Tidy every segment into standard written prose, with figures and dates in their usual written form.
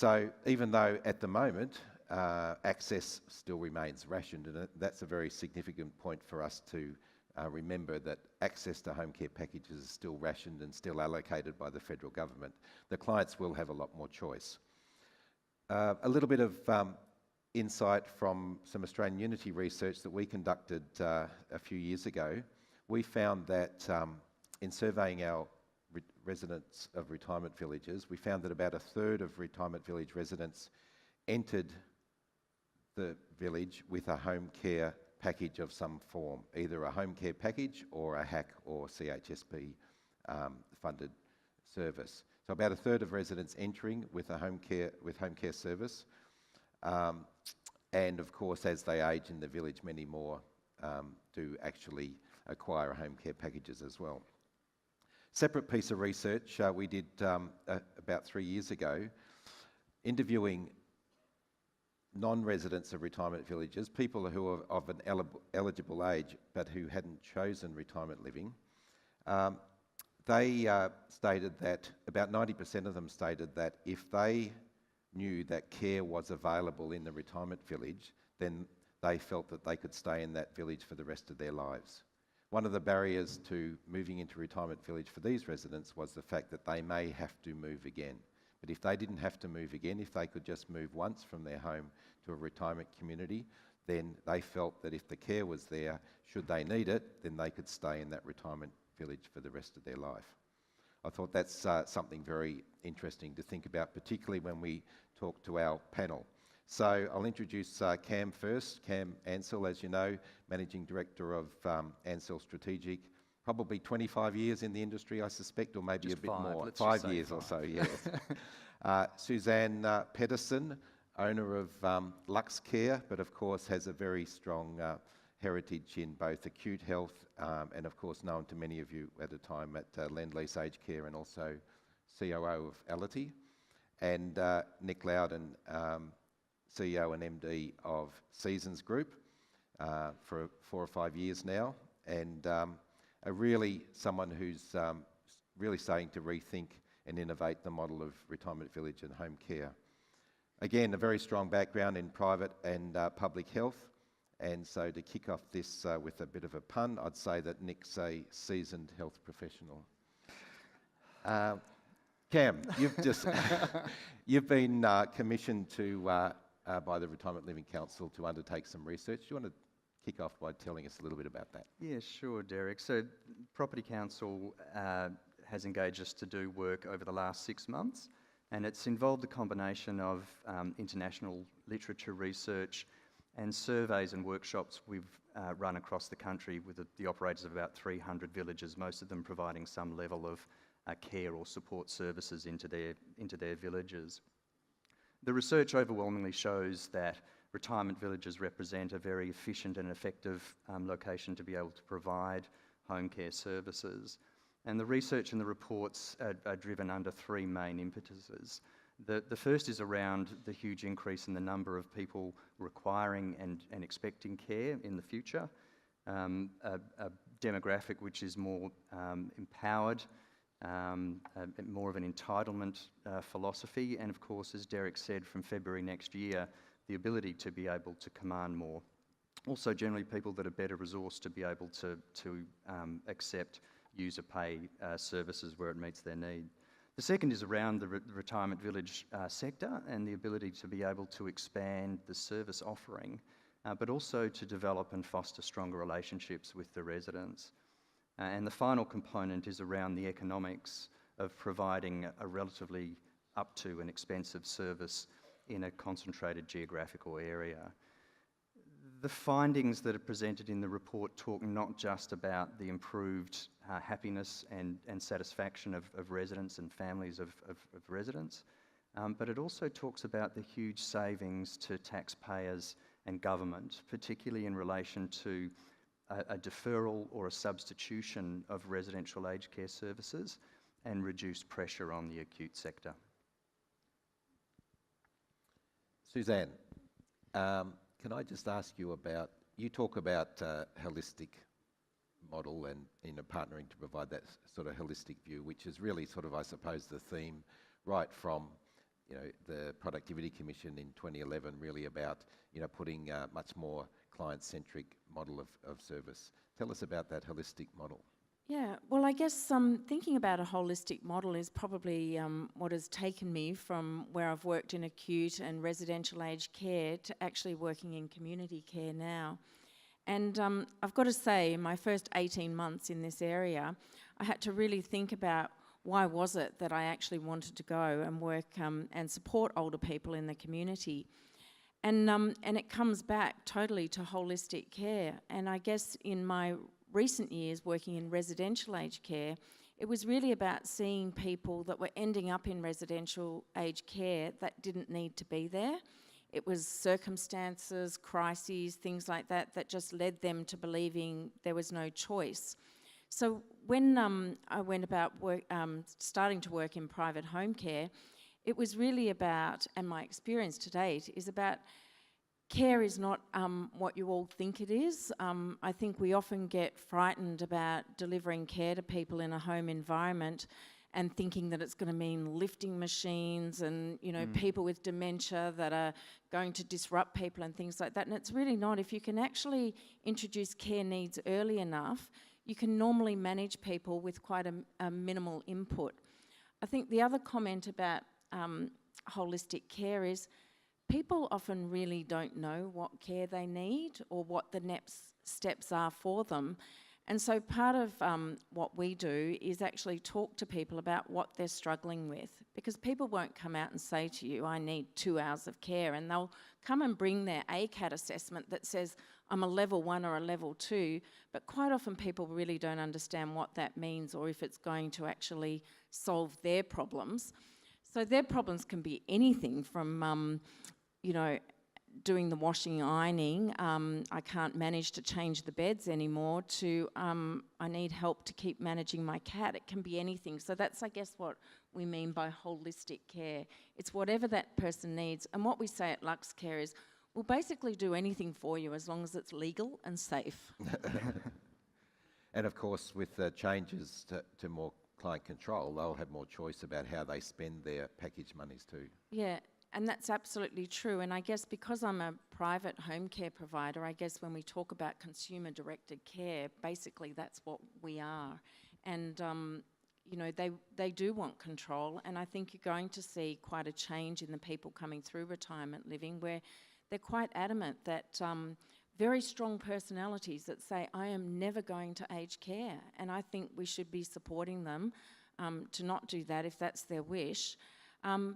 So even though at the moment access still remains rationed, and that's a very significant point for us to remember, that access to home care packages is still rationed and still allocated by the federal government, the clients will have a lot more choice. A little bit of insight from some Australian Unity research that we conducted a few years ago. We found that in surveying our residents of retirement villages, we found that about a third of retirement village residents entered the village with a home care package of some form, either a home care package or a HAC or CHSP funded service. So about a third of residents entering with a home care service, and of course as they age in the village, many more do actually acquire home care packages as well. Separate piece of research we did about 3 years ago, interviewing non-residents of retirement villages, people who are of an eligible age but who hadn't chosen retirement living. They stated that about 90% of them stated that if they knew that care was available in the retirement village, then they felt that they could stay in that village for the rest of their lives. One of the barriers to moving into retirement village for these residents was the fact that they may have to move again. But if they didn't have to move again, if they could just move once from their home to a retirement community, then they felt that if the care was there, should they need it, then they could stay in that retirement village for the rest of their life. I thought that's something very interesting to think about, particularly when we talk to our panel. So I'll introduce Cam first. Cam Ansell, as you know, Managing Director of Ansell Strategic, probably 25 years in the industry, I suspect, or maybe just a bit more. Let's 5 years or so, yes. Suzanne Pedersen, owner of Lux Care, but of course has a very strong heritage in both acute health and of course known to many of you at a time at Lend-Lease Aged Care and also COO of Ality. And Nick Loudon, CEO and MD of Seasons Group for 4 or 5 years now, and really someone who's really starting to rethink and innovate the model of retirement village and home care. Again, a very strong background in private and public health, and so to kick off this with a bit of a pun, I'd say that Nick's a seasoned health professional. Cam, you've been commissioned by the Retirement Living Council to undertake some research. Do you want to kick off by telling us a little bit about that? Yeah, sure, Derek. So Property Council has engaged us to do work over the last 6 months, and it's involved a combination of international literature research and surveys and workshops we've run across the country with the operators of about 300 villages, most of them providing some level of care or support services into their villages. The research overwhelmingly shows that retirement villages represent a very efficient and effective location to be able to provide home care services. And the research and the reports are driven under 3 main impetuses. The first is around the huge increase in the number of people requiring and expecting care in the future, a demographic which is more empowered, more of an entitlement philosophy, and of course, as Derek said, from February next year, the ability to be able to command more. Also, generally, people that are better resourced to be able to accept user pay services where it meets their need. The second is around the retirement village sector and the ability to be able to expand the service offering, but also to develop and foster stronger relationships with the residents. And the final component is around the economics of providing a relatively up to an expensive service in a concentrated geographical area. The findings that are presented in the report talk not just about the improved happiness and satisfaction of residents and families of residents, but it also talks about the huge savings to taxpayers and government, particularly in relation to a deferral or a substitution of residential aged care services and reduced pressure on the acute sector. Suzanne, can I just ask you about, you talk about holistic model and partnering to provide that sort of holistic view, which is really sort of, I suppose, the theme right from the Productivity Commission in 2011 really about, putting a much more client-centric model of service. Tell us about that holistic model. Yeah, well, I guess thinking about a holistic model is probably what has taken me from where I've worked in acute and residential aged care to actually working in community care now. And I've got to say, in my first 18 months in this area, I had to really think about why was it that I actually wanted to go and work and support older people in the community. And it comes back totally to holistic care. And I guess in my recent years working in residential aged care, it was really about seeing people that were ending up in residential aged care that didn't need to be there. It was circumstances, crises, things like that, that just led them to believing there was no choice. So when I went about starting to work in private home care, it was really about, and my experience to date is about, care is not what you all think it is. I think we often get frightened about delivering care to people in a home environment and thinking that it's going to mean lifting machines and, people with dementia that are going to disrupt people and things like that. And it's really not. If you can actually introduce care needs early enough, you can normally manage people with quite a minimal input. I think the other comment about holistic care is people often really don't know what care they need or what the next steps are for them. And so part of what we do is actually talk to people about what they're struggling with, because people won't come out and say to you, I need 2 hours of care, and they'll come and bring their ACAT assessment that says, I'm a level 1 or a level 2, but quite often people really don't understand what that means or if it's going to actually solve their problems. So their problems can be anything from, doing the washing, ironing, I can't manage to change the beds anymore, to I need help to keep managing my cat. It can be anything. So that's, I guess, what we mean by holistic care. It's whatever that person needs. And what we say at Lux Care is, we'll basically do anything for you as long as it's legal and safe. And of course, with changes to more client control, they'll have more choice about how they spend their package monies too. Yeah. And that's absolutely true. And I guess because I'm a private home care provider, I guess when we talk about consumer-directed care, basically that's what we are. And, they do want control. And I think you're going to see quite a change in the people coming through retirement living, where they're quite adamant that very strong personalities that say, I am never going to aged care. And I think we should be supporting them to not do that if that's their wish.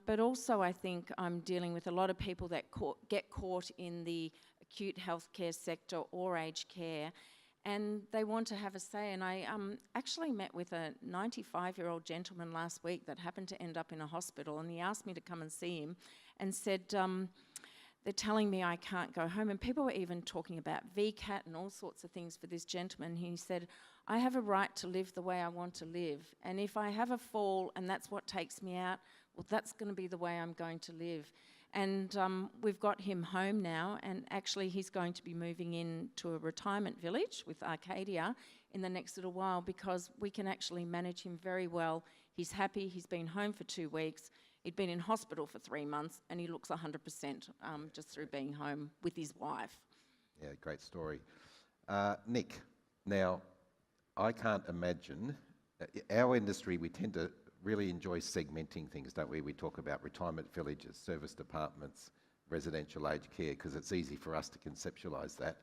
But also I think I'm dealing with a lot of people that get caught in the acute healthcare sector or aged care, and they want to have a say. And I actually met with a 95-year-old gentleman last week that happened to end up in a hospital, and he asked me to come and see him and said, they're telling me I can't go home. And people were even talking about VCAT and all sorts of things for this gentleman. He said, I have a right to live the way I want to live. And if I have a fall and that's what takes me out, well, that's going to be the way I'm going to live. And we've got him home now, and actually he's going to be moving into a retirement village with Arcadia in the next little while, because we can actually manage him very well. He's happy. He's been home for 2 weeks. He'd been in hospital for 3 months, and he looks 100% just through being home with his wife. Yeah, great story. Nick, now, I can't imagine, our industry, we tend to really enjoy segmenting things, don't we? We talk about retirement villages, service departments, residential aged care, because it's easy for us to conceptualise that.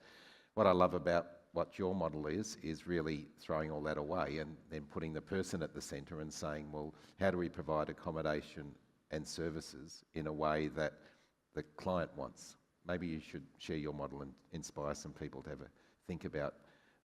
What I love about what your model is really throwing all that away and then putting the person at the centre and saying, well, how do we provide accommodation and services in a way that the client wants? Maybe you should share your model and inspire some people to have a think about